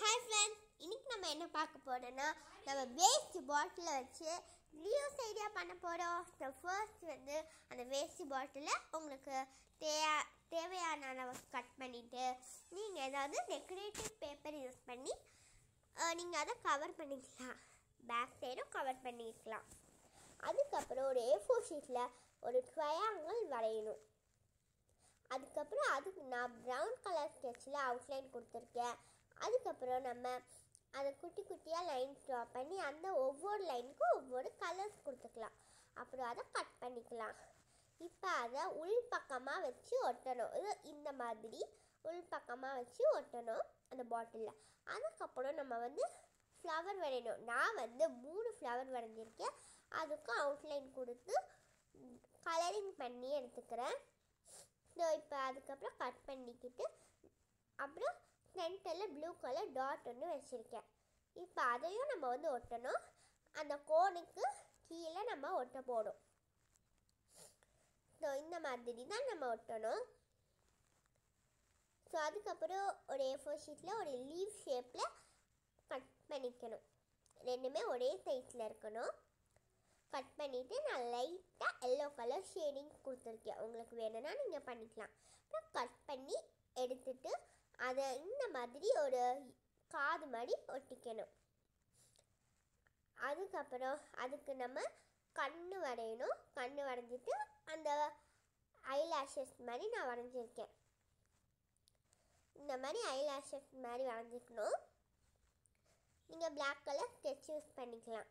Hi friends, இன்னைக்கு நம்ம என்ன பார்க்க போறோம்னா நம்ம வேஸ்ட் பாட்டிலை வச்சு ரியூஸ் ஐடியா பண்ண போகிறோம். ஃபர்ஸ்ட் அந்த வேஸ்ட் பாட்டிலை உங்களுக்கு தேவையான அளவு கட் பண்ணிவிட்டு நீங்கள் ஏதாவது டெக்கரேட்டிவ் பேப்பர் யூஸ் பண்ணி நீங்கள் அதை கவர் பண்ணிக்கலாம். பேக் சைடும் கவர் பண்ணிக்கலாம். அதுக்கப்புறம் ஒரு A4 ஷீட்டில் ஒரு ட்ரையாங்கிள் வரையணும். அதுக்கப்புறம் அதுக்கு நான் ப்ரௌன் கலர் ஸ்கெட்சில் அவுட்லைன் கொடுத்துருக்கேன். அதுக்கப்புறம் நம்ம அதை குட்டி குட்டியாக லைன் ட்ரா பண்ணி அந்த ஒவ்வொரு லைனுக்கும் ஒவ்வொரு கலர்ஸ் கொடுத்துக்கலாம். அப்புறம் அதை கட் பண்ணிக்கலாம். இப்போ அதை உள் பக்கமாக வச்சு ஒட்டணும். இது இந்த மாதிரி உள் பக்கமாக வச்சு ஒட்டணும் அந்த பாட்டிலில். அதுக்கப்புறம் நம்ம ஃப்ளவர் வரையணும். நான் 3 ஃப்ளவர் வரைஞ்சிருக்கேன். அதுக்கும் அவுட்லைன் கொடுத்து கலரிங் பண்ணி எடுத்துக்கிறேன். ஸோ இப்போ அதுக்கப்புறம் கட் பண்ணிக்கிட்டு அப்புறம் சென்டரில் ப்ளூ கலர் டாட் ஒன்று வச்சுருக்கேன். இப்போ அதையும் நம்ம ஒட்டணும். அந்த கோனுக்கு கீழே நம்ம ஒட்ட போடும். ஸோ இந்த மாதிரி தான் நம்ம ஒட்டணும். ஸோ அதுக்கப்புறம் ஒரு A4 ஷீட்டில் ஒரு லீவ் ஷேப்பில் கட் பண்ணிக்கணும். ரெண்டுமே ஒரே சைஸில் இருக்கணும். கட் பண்ணிவிட்டு நான் லைட்டாக எல்லோ கலர் ஷேடிங் கொடுத்துருக்கேன். உங்களுக்கு வேணும்னா நீங்கள் பண்ணிக்கலாம். அப்புறம் கட் பண்ணி எடுத்துட்டு அதை இந்த மாதிரி ஒரு காது மாதிரி ஒட்டிக்கணும். அதுக்கப்புறம் அதுக்கு நம்ம கண்ணு வரையணும். கண்ணு வரைஞ்சிட்டு அந்த ஐலாஷஸ் மாதிரி நான் வரைஞ்சிருக்கேன். இந்த மாதிரி ஐலாஷஸ் மாதிரி வரைஞ்சிக்கணும். நீங்கள் பிளாக் கலர் ஸ்கெட்ச் யூஸ் பண்ணிக்கலாம்.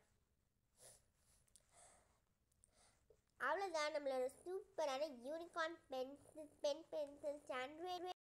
அவ்வளோதான், நம்மளோட சூப்பரான யூனிகார்ன் பென்சில், பென்சில், சாண்ட்விச்